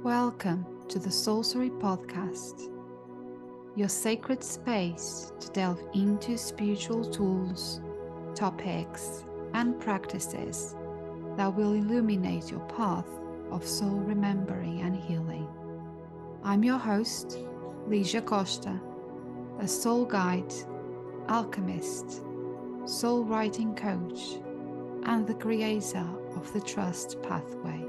Welcome to the Sorcery Podcast, your sacred space to delve into spiritual tools, topics, and practices that will illuminate your path of soul remembering and healing. I'm your host, Ligia Costa, a soul guide, alchemist, soul writing coach, and the creator of the Trust Pathway.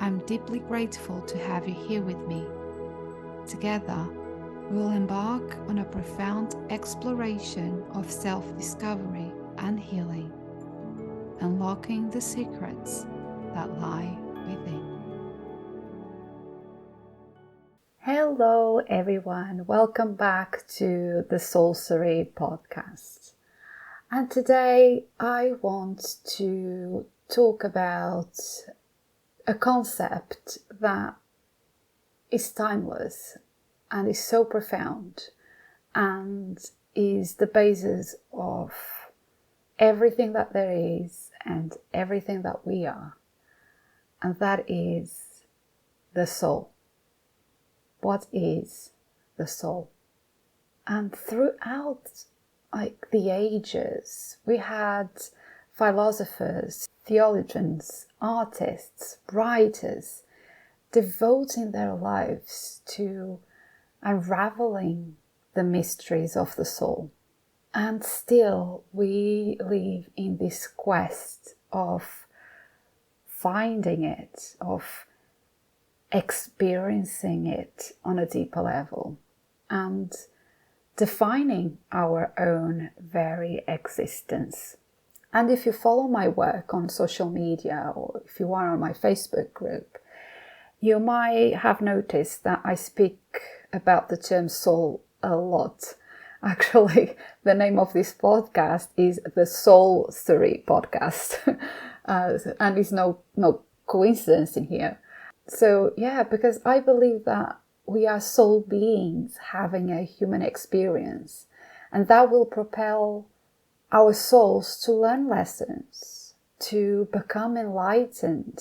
I'm deeply grateful to have you here with me. Together, we'll embark on a profound exploration of self-discovery and healing, unlocking the secrets that lie within. Hello everyone, welcome back to the Sorcery Podcast. And today I want to talk about a concept that is timeless and is so profound and is the basis of everything that there is and everything that we are. And that is the soul. What is the soul? And throughout the ages, we had philosophers, theologians, artists, writers devoting their lives to unraveling the mysteries of the soul. And still we live in this quest of finding it, of experiencing it on a deeper level and defining our own very existence. And if you follow my work on social media or if you are on my Facebook group, you might have noticed that I speak about the term soul a lot. Actually, the name of this podcast is the Sorcery Podcast. And it's no coincidence in here. So yeah, because I believe that we are soul beings having a human experience, and that will propel our souls to learn lessons, to become enlightened,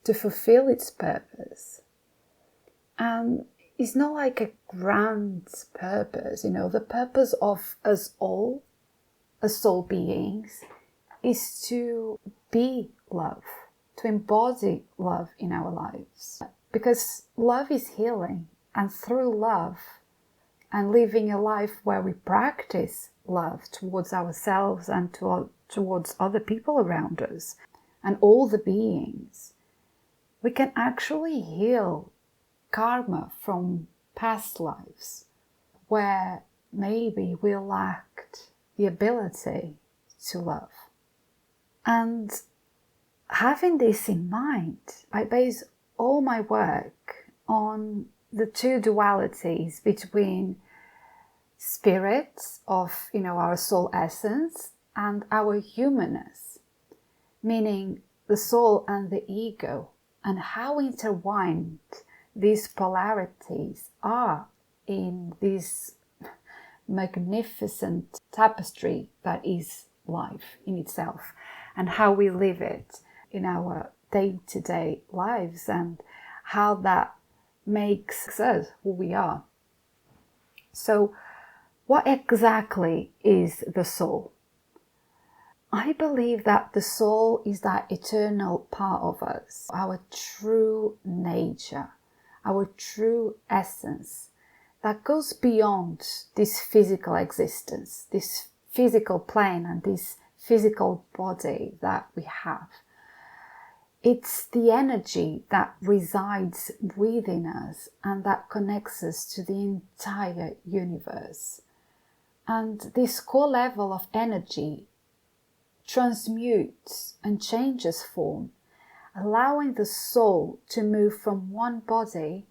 to fulfill its purpose. And it's not like a grand purpose, the purpose of us all as soul beings is to be love, to embody love in our lives. Because love is healing, and through love and living a life where we practice love towards ourselves and towards other people around us and all the beings, we can actually heal karma from past lives where maybe we lacked the ability to love. And having this in mind, I base all my work on the two dualities between spirits of, our soul essence and our humanness, meaning the soul and the ego, and how intertwined these polarities are in this magnificent tapestry that is life in itself, and how we live it in our day-to-day lives, and how that makes us who we are. So, what exactly is the soul? I believe that the soul is that eternal part of us, our true nature, our true essence, that goes beyond this physical existence, this physical plane and this physical body that we have. It's the energy that resides within us and that connects us to the entire universe. And this core level of energy transmutes and changes form, allowing the soul to move from one body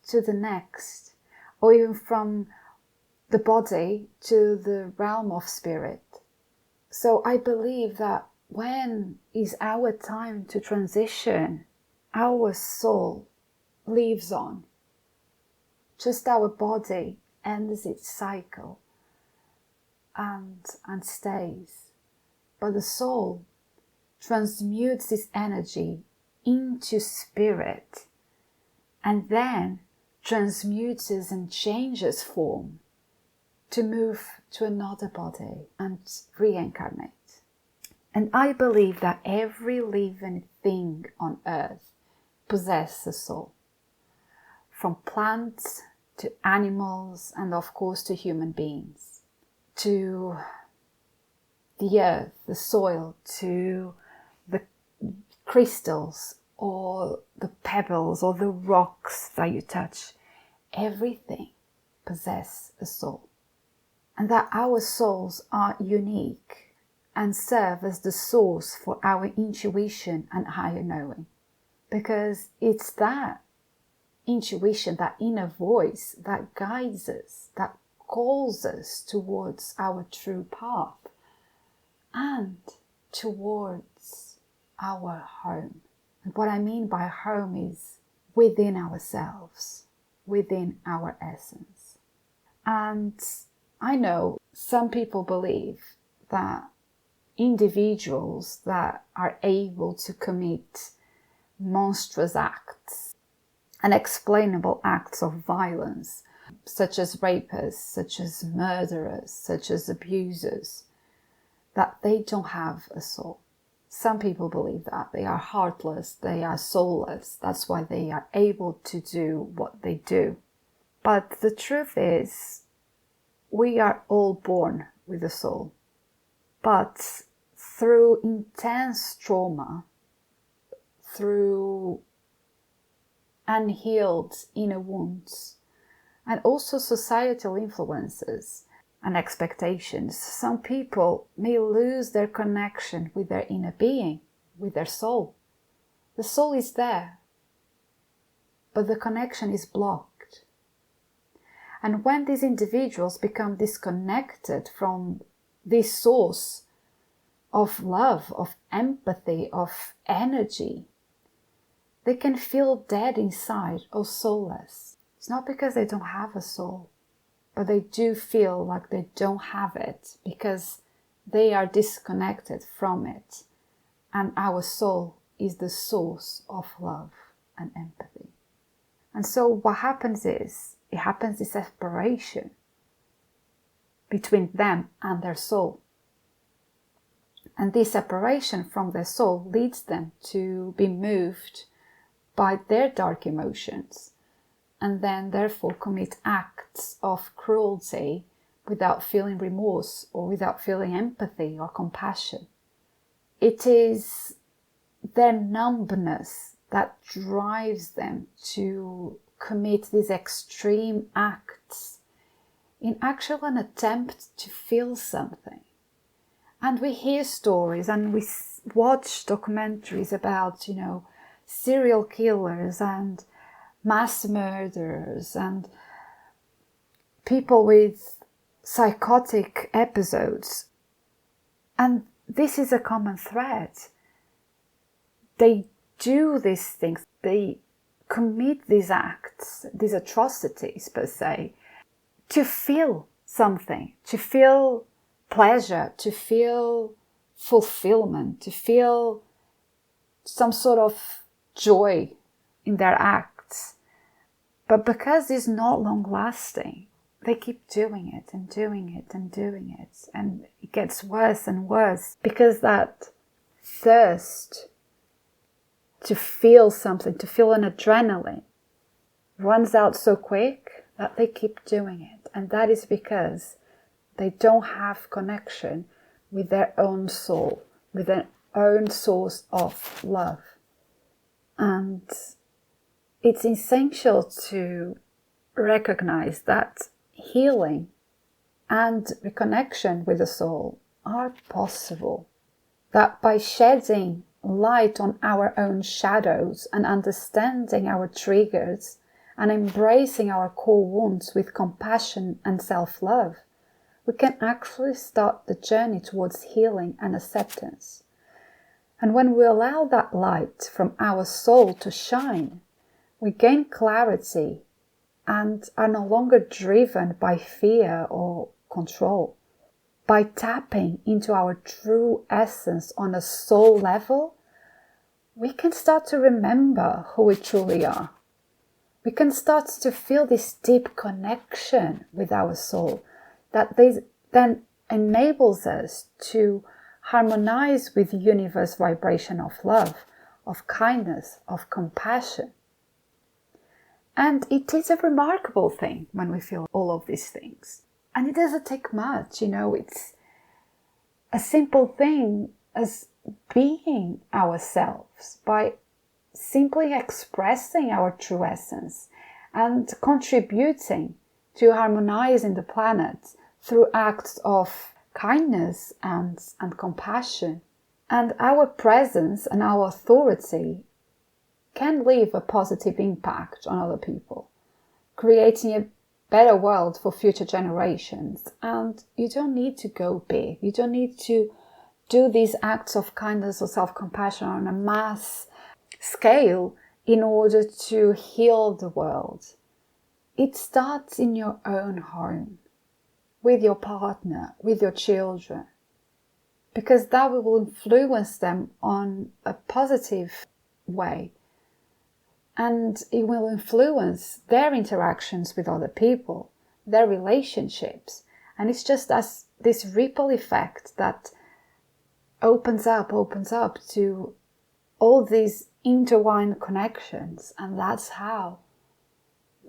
to the next, or even from the body to the realm of spirit. So I believe that when is our time to transition, our soul lives on. Just our body ends its cycle and stays. But the soul transmutes this energy into spirit and then transmutes and changes form to move to another body and reincarnate. And I believe that every living thing on earth possesses a soul, from plants to animals and of course to human beings, to the earth, the soil, to the crystals or the pebbles or the rocks that you touch. Everything possesses a soul, and that our souls are unique and serve as the source for our intuition and higher knowing, because it's that intuition, that inner voice that guides us, that calls us towards our true path and towards our home. And what I mean by home is within ourselves, within our essence. And I know some people believe that individuals that are able to commit monstrous acts, unexplainable acts of violence, such as rapists, such as murderers, such as abusers, that they don't have a soul. Some people believe that they are heartless, they are soulless, that's why they are able to do what they do. But the truth is, we are all born with a soul, but through intense trauma, through unhealed inner wounds, and also societal influences and expectations, some people may lose their connection with their inner being, with their soul. The soul is there, but the connection is blocked. And when these individuals become disconnected from this source of love, of empathy, of energy, they can feel dead inside or soulless. It's not because they don't have a soul, but they do feel like they don't have it because they are disconnected from it. And our soul is the source of love and empathy. And so what happens is, it happens this separation between them and their soul. And this separation from their soul leads them to be moved by their dark emotions, and then therefore commit acts of cruelty without feeling remorse or without feeling empathy or compassion. It is their numbness that drives them to commit these extreme acts in actual an attempt to feel something. And we hear stories and we watch documentaries about, serial killers and mass murderers and people with psychotic episodes. And this is a common thread. They do these things, they commit these acts, these atrocities per se, to feel something, to feel pleasure, to feel fulfillment, to feel some sort of joy in their acts. But because it's not long lasting, they keep doing it and doing it and doing it. And it gets worse and worse because that thirst to feel something, to feel an adrenaline, runs out so quick that they keep doing it. And that is because they don't have connection with their own soul, with their own source of love. And it's essential to recognize that healing and reconnection with the soul are possible. That by shedding light on our own shadows and understanding our triggers and embracing our core wounds with compassion and self-love, we can actually start the journey towards healing and acceptance. And when we allow that light from our soul to shine, we gain clarity and are no longer driven by fear or control. By tapping into our true essence on a soul level, we can start to remember who we truly are. we can start to feel this deep connection with our soul that then enables us to harmonize with the universe vibration of love, of kindness, of compassion. And it is a remarkable thing when we feel all of these things. And it doesn't take much, it's a simple thing as being ourselves by simply expressing our true essence and contributing to harmonizing the planet through acts of kindness and compassion. And our presence and our authority can leave a positive impact on other people, creating a better world for future generations. And you don't need to go big. You don't need to do these acts of kindness or self-compassion on a mass scale in order to heal the world. It starts in your own home, with your partner, with your children, because that will influence them on a positive way, and it will influence their interactions with other people, their relationships, and it's just as this ripple effect that opens up to all these intertwined connections, and that's how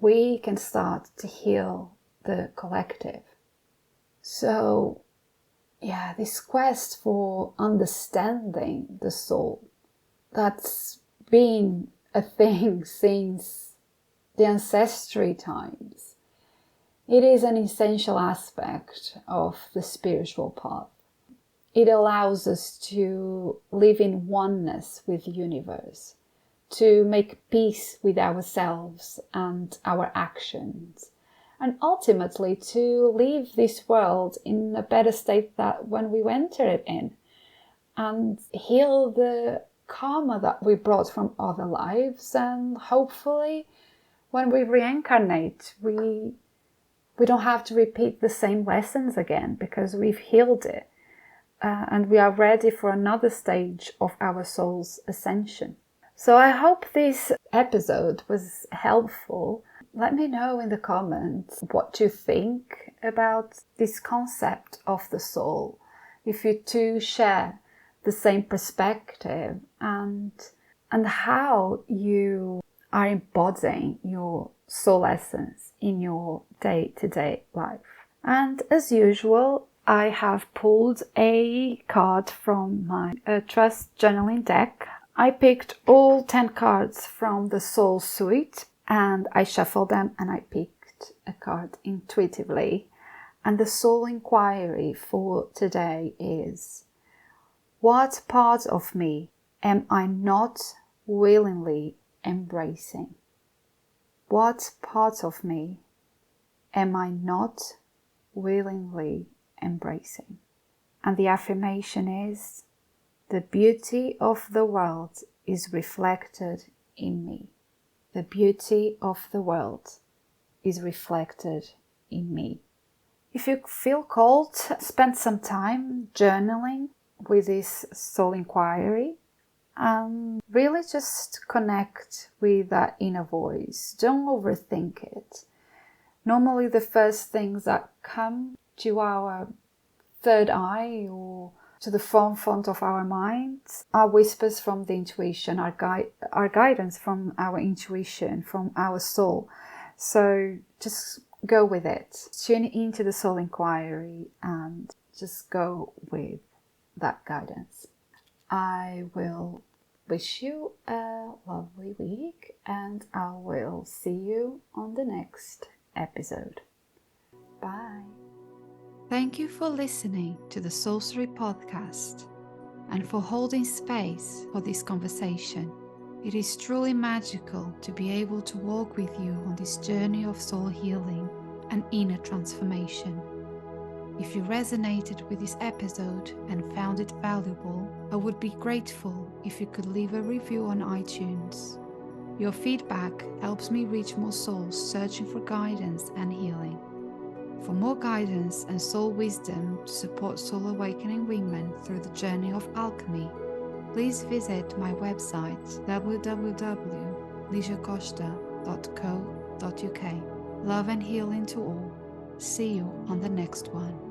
we can start to heal the collective. So, this quest for understanding the soul, that's been a thing since the ancestral times. It is an essential aspect of the spiritual path. It allows us to live in oneness with the universe, to make peace with ourselves and our actions, and ultimately to leave this world in a better state than when we entered it in, and heal the karma that we brought from other lives. And hopefully when we reincarnate, we don't have to repeat the same lessons again, because we've healed it. And we are ready for another stage of our soul's ascension. So I hope this episode was helpful. Let me know in the comments what you think about this concept of the soul. If you too share the same perspective, and how you are embodying your soul essence in your day-to-day life. And as usual, I have pulled a card from my Trust Journaling deck. I picked all 10 cards from the Soul Suite, and I shuffled them and I picked a card intuitively. And the soul inquiry for today is: what part of me am I not willingly embracing? What part of me am I not willingly embracing? And the affirmation is: the beauty of the world is reflected in me. The beauty of the world is reflected in me. If you feel called, spend some time journaling with this soul inquiry and really just connect with that inner voice. Don't overthink it. Normally the first things that come to our third eye or to the forefront of our minds are whispers from the intuition, our guidance from our intuition, from our soul. So just go with it. Tune into the soul inquiry and just go with that guidance. I will wish you a lovely week, and I will see you on the next episode. Bye. Thank you for listening to the Sorcery Podcast and for holding space for this conversation. It is truly magical to be able to walk with you on this journey of soul healing and inner transformation. If you resonated with this episode and found it valuable, I would be grateful if you could leave a review on iTunes. Your feedback helps me reach more souls searching for guidance and healing. For more guidance and soul wisdom to support soul awakening women through the journey of alchemy, please visit my website www.ligiacosta.com. Love and healing to all. See you on the next one.